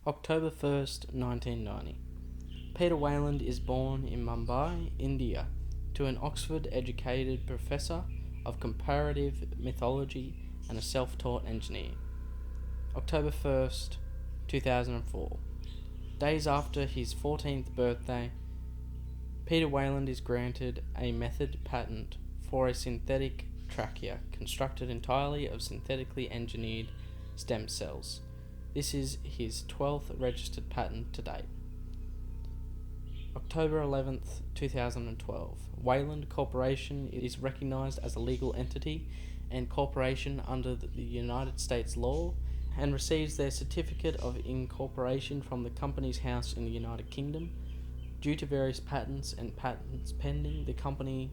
October 1st, 1990. Peter Weyland is born in Mumbai, India, to an Oxford-educated professor of comparative mythology and a self-taught engineer. October 1st, 2004. Days after his 14th birthday, Peter Weyland is granted a method patent for a synthetic trachea constructed entirely of synthetically engineered stem cells. This is his 12th registered patent to date. October 11th, 2012. Weyland Corporation is recognized as a legal entity and corporation under the United States law and receives their certificate of incorporation from the Companies House in the United Kingdom. Due to various patents and patents pending, the company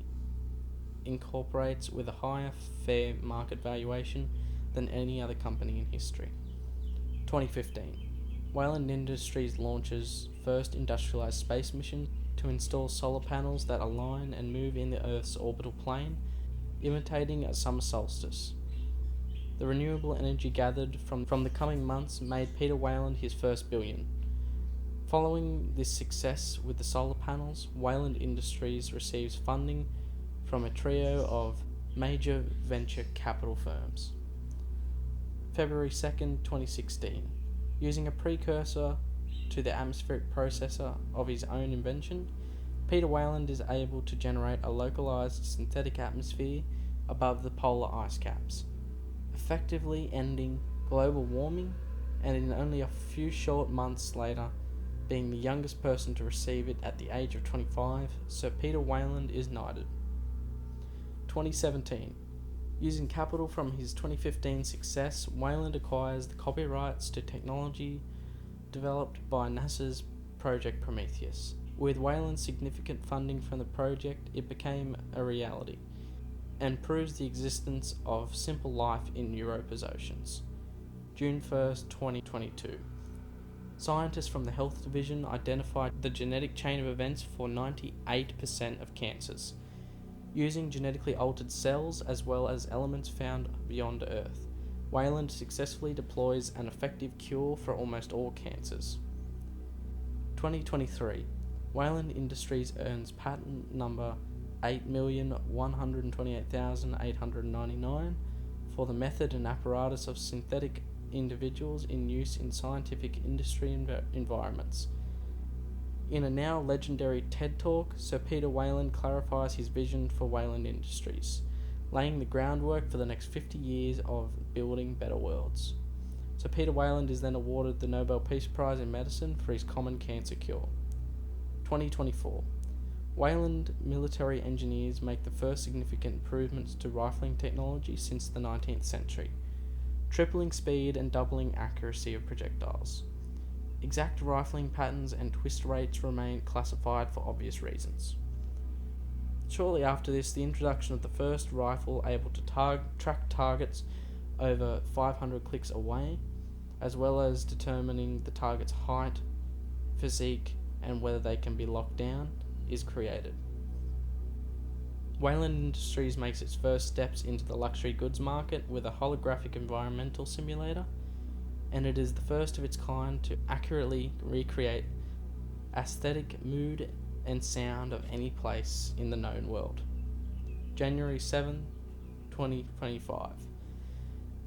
incorporates with a higher fair market valuation than any other company in history. 2015. Weyland Industries launches first industrialized space mission to install solar panels that align and move in the Earth's orbital plane, imitating a summer solstice. The renewable energy gathered from the coming months made Peter Weyland his first billion. Following this success with the solar panels, Weyland Industries receives funding from a trio of major venture capital firms. February 2nd, 2016. Using a precursor to the atmospheric processor of his own invention, Peter Weyland is able to generate a localized synthetic atmosphere above the polar ice caps, effectively ending global warming, and in only a few short months later, being the youngest person to receive it at the age of 25, Sir Peter Weyland is knighted. 2017. Using capital from his 2015 success, Weyland acquires the copyrights to technology developed by NASA's Project Prometheus. With Weyland's significant funding from the project, it became a reality, and proves the existence of simple life in Europa's oceans. June 1st, 2022. Scientists from the Health Division identified the genetic chain of events for 98% of cancers, using genetically altered cells as well as elements found beyond Earth. Weyland successfully deploys an effective cure for almost all cancers. 2023. Weyland Industries earns patent number 8,128,899 for the method and apparatus of synthetic individuals in use in scientific industry environments. In a now legendary TED Talk, Sir Peter Weyland clarifies his vision for Weyland Industries, laying the groundwork for the next 50 years of building better worlds. Sir Peter Weyland is then awarded the Nobel Peace Prize in Medicine for his common cancer cure. 2024. Weyland military engineers make the first significant improvements to rifling technology since the 19th century, tripling speed and doubling accuracy of projectiles. Exact rifling patterns and twist rates remain classified for obvious reasons. Shortly after this, the introduction of the first rifle able to track targets over 500 clicks away, as well as determining the target's height, physique, and whether they can be locked down, is created. Weyland Industries makes its first steps into the luxury goods market with a holographic environmental simulator, and it is the first of its kind to accurately recreate aesthetic, mood, and sound of any place in the known world. January 7, 2025.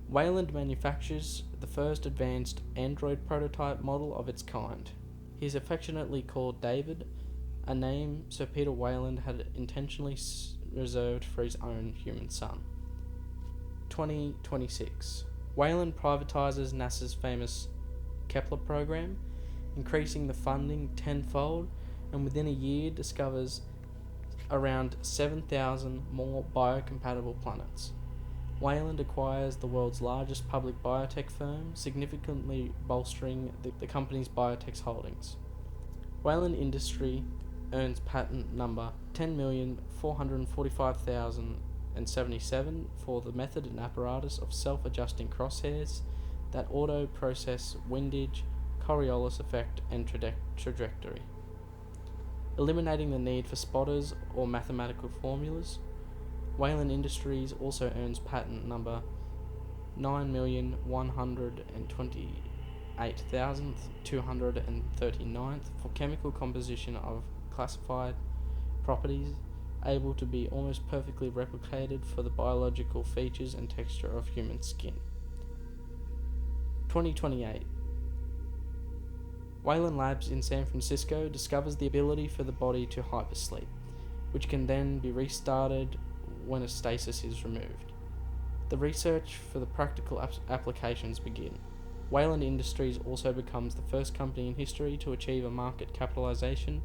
Weyland manufactures the first advanced Android prototype model of its kind. He is affectionately called David, a name Sir Peter Weyland had intentionally reserved for his own human son. 2026. Weyland privatizes NASA's famous Kepler program, increasing the funding tenfold, and within a year discovers around 7,000 more biocompatible planets. Weyland acquires the world's largest public biotech firm, significantly bolstering the company's biotech holdings. Weyland Industry earns patent number 10,445,077 for the method and apparatus of self-adjusting crosshairs that auto-process windage, Coriolis effect, and trajectory, eliminating the need for spotters or mathematical formulas. Weyland Industries also earns patent number 8,239th for chemical composition of classified properties able to be almost perfectly replicated for the biological features and texture of human skin. 2028. Weyland Labs in San Francisco discovers the ability for the body to hypersleep, which can then be restarted when a stasis is removed. The research for the practical applications begin. Weyland Industries also becomes the first company in history to achieve a market capitalization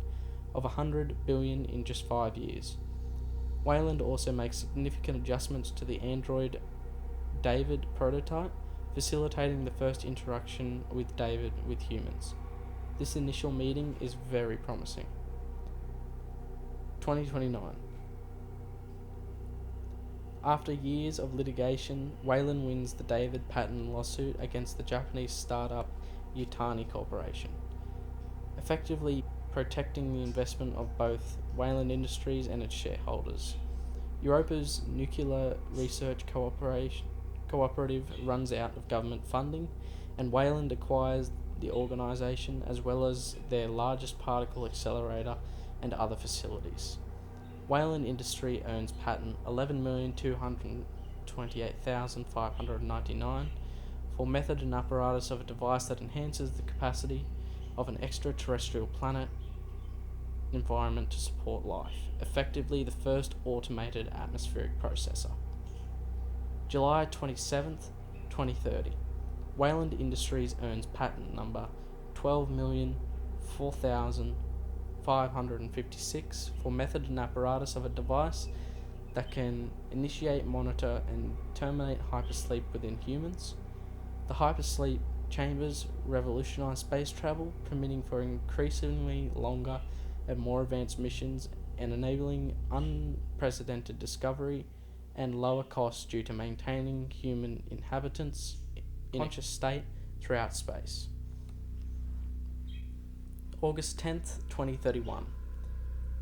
of $100 billion in just 5 years. Weyland also makes significant adjustments to the Android David prototype, facilitating the first interaction with David with humans. This initial meeting is very promising. 2029. After years of litigation, Weyland wins the David patent lawsuit against the Japanese startup Yutani Corporation, effectively protecting the investment of both Weyland Industries and its shareholders. Europa's nuclear research cooperative runs out of government funding, and Weyland acquires the organisation as well as their largest particle accelerator and other facilities. Weyland Industry earns patent 11,228,599 for method and apparatus of a device that enhances the capacity of an extraterrestrial planet environment to support life, effectively the first automated atmospheric processor. July 27th, 2030. Weyland Industries earns patent number 12,004,556 for method and apparatus of a device that can initiate, monitor, and terminate hypersleep within humans. The hypersleep chambers revolutionize space travel, permitting for increasingly longer and more advanced missions and enabling unprecedented discovery and lower costs due to maintaining human inhabitants in a conscious state throughout space. August 10th, 2031.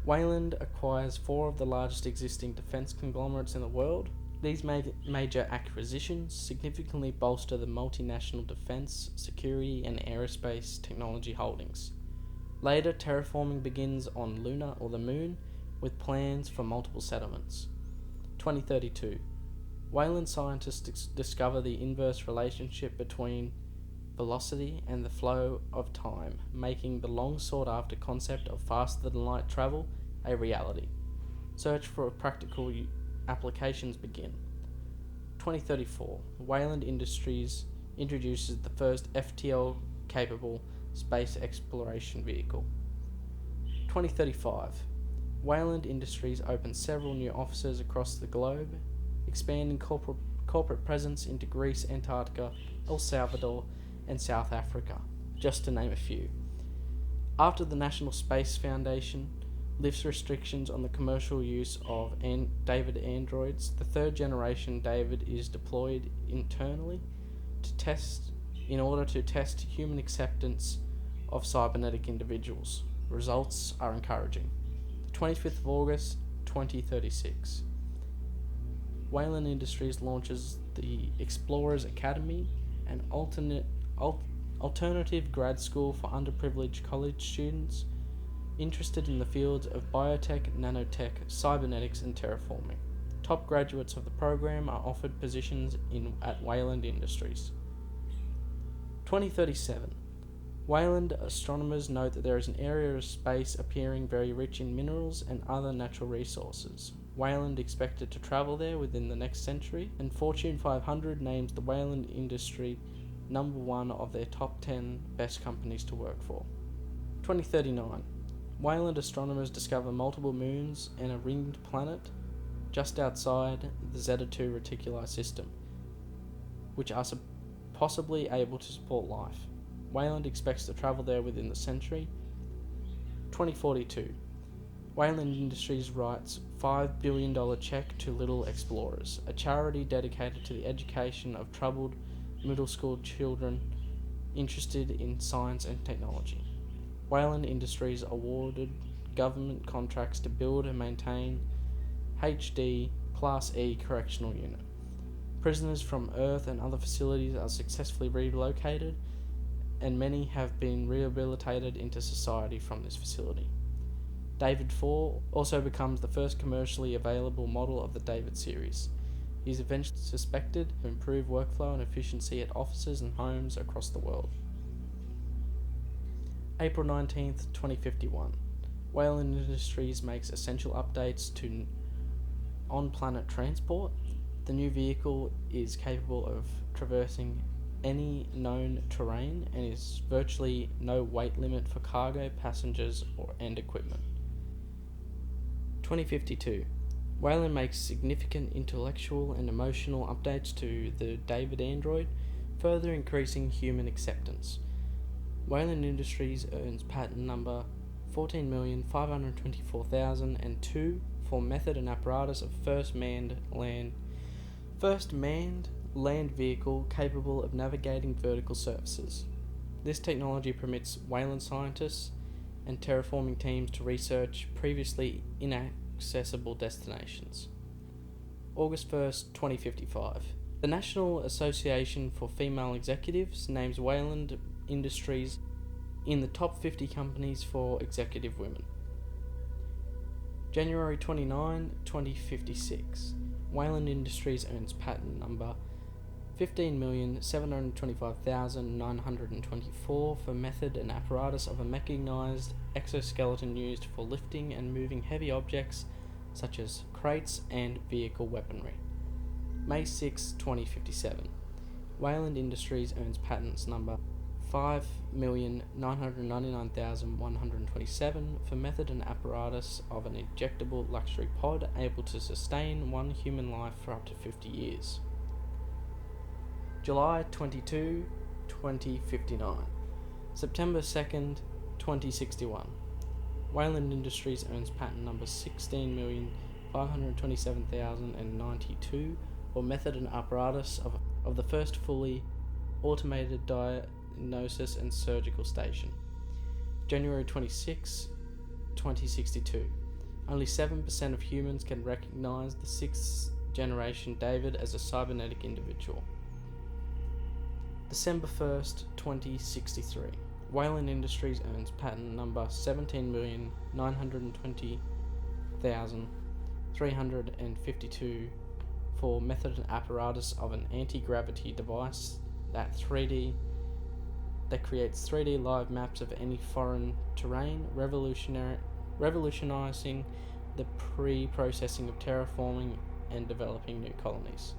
Weyland acquires 4 of the largest existing defence conglomerates in the world. These major acquisitions significantly bolster the multinational defence, security, and aerospace technology holdings. Later, terraforming begins on Luna or the Moon, with plans for multiple settlements. 2032. Weyland scientists discover the inverse relationship between velocity and the flow of time, making the long sought-after concept of faster-than-light travel a reality. Search for practical applications begin. 2034. Weyland Industries introduces the first FTL-capable space exploration vehicle. 2035. Weyland Industries opens several new offices across the globe, expanding corporate presence into Greece, Antarctica, El Salvador, and South Africa, just to name a few. After the National Space Foundation lifts restrictions on the commercial use of David androids, the third generation David is deployed internally in order to test human acceptance of cybernetic individuals. Results are encouraging. 25th of August, 2036. Weyland Industries launches the Explorers Academy, an alternative grad school for underprivileged college students interested in the fields of biotech, nanotech, cybernetics, and terraforming. Top graduates of the program are offered positions at Weyland Industries. 2037. Weyland astronomers note that there is an area of space appearing very rich in minerals and other natural resources. Weyland expected to travel there within the next century, and Fortune 500 names the Weyland industry number 1 of their top 10 best companies to work for. 2039. Weyland astronomers discover multiple moons and a ringed planet just outside the Zeta II Reticuli system, which are possibly able to support life. Weyland expects to travel there within the century. 2042. Weyland Industries writes $5 billion check to Little Explorers, a charity dedicated to the education of troubled middle school children interested in science and technology. Weyland Industries awarded government contracts to build and maintain HD Class E correctional unit. Prisoners from Earth and other facilities are successfully relocated, and many have been rehabilitated into society from this facility. David 4 also becomes the first commercially available model of the David series. He is eventually suspected to improve workflow and efficiency at offices and homes across the world. April 19th, 2051. Weyland Industries makes essential updates to on-planet transport. The new vehicle is capable of traversing any known terrain and is virtually no weight limit for cargo, passengers, and equipment. 2052. Weyland makes significant intellectual and emotional updates to the David android, further increasing human acceptance. Weyland Industries earns patent number 14,524,002 for method and apparatus of first manned land vehicle capable of navigating vertical surfaces. This technology permits Weyland scientists and terraforming teams to research previously inaccessible destinations. August 1st, 2055. The National Association for Female Executives names Weyland Industries in the top 50 companies for executive women. January 29, 2056. Weyland Industries earns patent number 15,725,924 for method and apparatus of a mechanized exoskeleton used for lifting and moving heavy objects such as crates and vehicle weaponry. May 6, 2057. Weyland Industries earns patents number 5,999,127 for method and apparatus of an ejectable luxury pod able to sustain one human life for up to 50 years. July 22, 2059. September 2nd, 2061. Weyland Industries earns patent number 16,527,092 for method and apparatus of the first fully automated diagnosis and surgical station. January 26, 2062. Only 7% of humans can recognize the 6th generation David as a cybernetic individual. December 1st, 2063. Weyland Industries earns patent number 17,920,352 for method and apparatus of an anti-gravity device that creates 3D live maps of any foreign terrain, revolutionizing the pre-processing of terraforming and developing new colonies.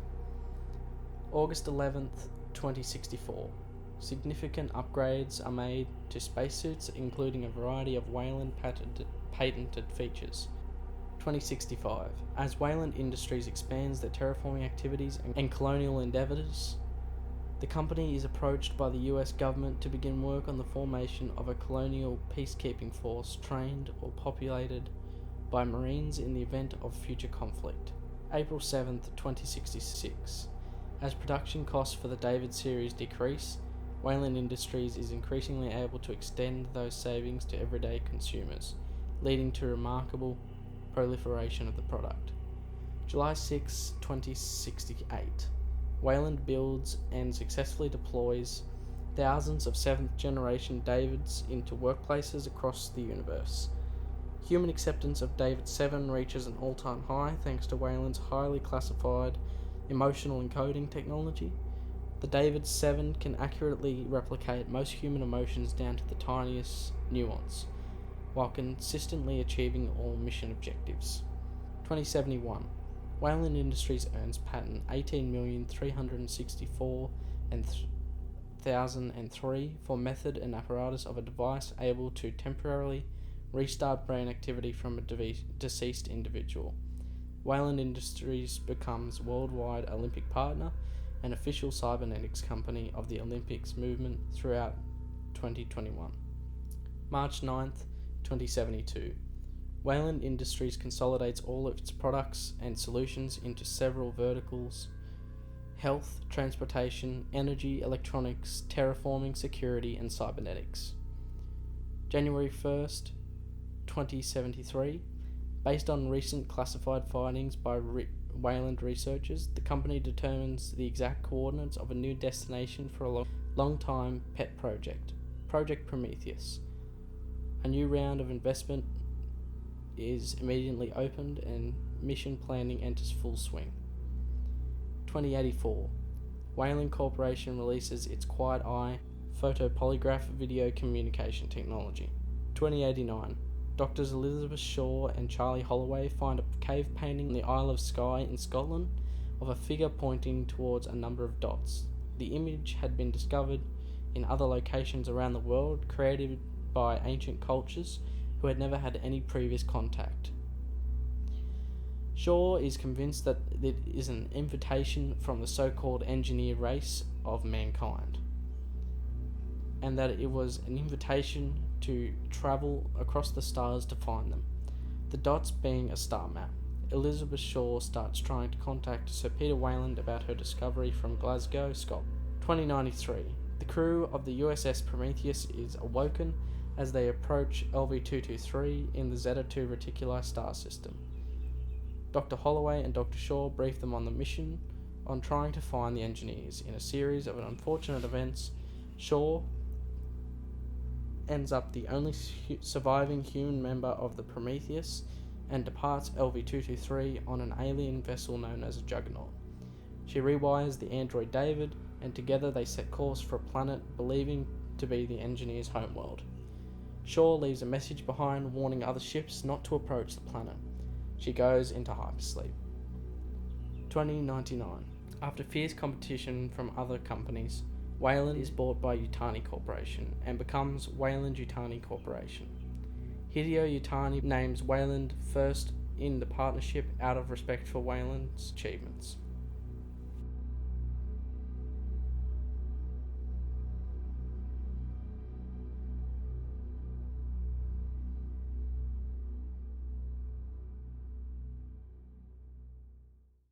August 11th, 2064. Significant upgrades are made to spacesuits, including a variety of Weyland patented features. 2065. As Weyland Industries expands their terraforming activities and colonial endeavours, the company is approached by the US government to begin work on the formation of a colonial peacekeeping force trained or populated by Marines in the event of future conflict. April 7th, 2066. As production costs for the David series decrease, Weyland Industries is increasingly able to extend those savings to everyday consumers, leading to remarkable proliferation of the product. July 6, 2068. Weyland builds and successfully deploys thousands of 7th generation Davids into workplaces across the universe. Human acceptance of David 7 reaches an all-time high thanks to Weyland's highly classified emotional encoding technology. The David 7 can accurately replicate most human emotions down to the tiniest nuance, while consistently achieving all mission objectives. 2071. Weyland Industries earns patent 18,364,003 for method and apparatus of a device able to temporarily restart brain activity from a deceased individual. Weyland Industries becomes worldwide Olympic partner and official cybernetics company of the Olympics movement throughout 2021. March 9th, 2072. Weyland Industries consolidates all of its products and solutions into several verticals: health, transportation, energy, electronics, terraforming, security, and cybernetics. January 1st, 2073. Based on recent classified findings by Weyland researchers, the company determines the exact coordinates of a new destination for a long-time pet project, Project Prometheus. A new round of investment is immediately opened and mission planning enters full swing. 2084. Weyland Corporation releases its Quiet Eye photopolygraph video communication technology. 2089. Doctors Elizabeth Shaw and Charlie Holloway find a cave painting in the Isle of Skye in Scotland of a figure pointing towards a number of dots. The image had been discovered in other locations around the world, created by ancient cultures who had never had any previous contact. Shaw is convinced that it is an invitation from the so-called engineer race of mankind, and that it was an invitation to travel across the stars to find them, the dots being a star map. Elizabeth Shaw starts trying to contact Sir Peter Weyland about her discovery from Glasgow, Scotland. 2093. The crew of the USS Prometheus is awoken as they approach LV-223 in the Zeta II Reticuli star system. Dr. Holloway and Dr. Shaw brief them on the mission on trying to find the engineers. In a series of unfortunate events, Shaw ends up the only surviving human member of the Prometheus and departs LV-223 on an alien vessel known as a Juggernaut. She rewires the android David, and together they set course for a planet believing to be the engineers' homeworld. Shaw leaves a message behind warning other ships not to approach the planet. She goes into hypersleep. 2099. After fierce competition from other companies, Weyland is bought by Yutani Corporation and becomes Weyland-Yutani Corporation. Hideo Yutani names Weyland first in the partnership out of respect for Weyland's achievements.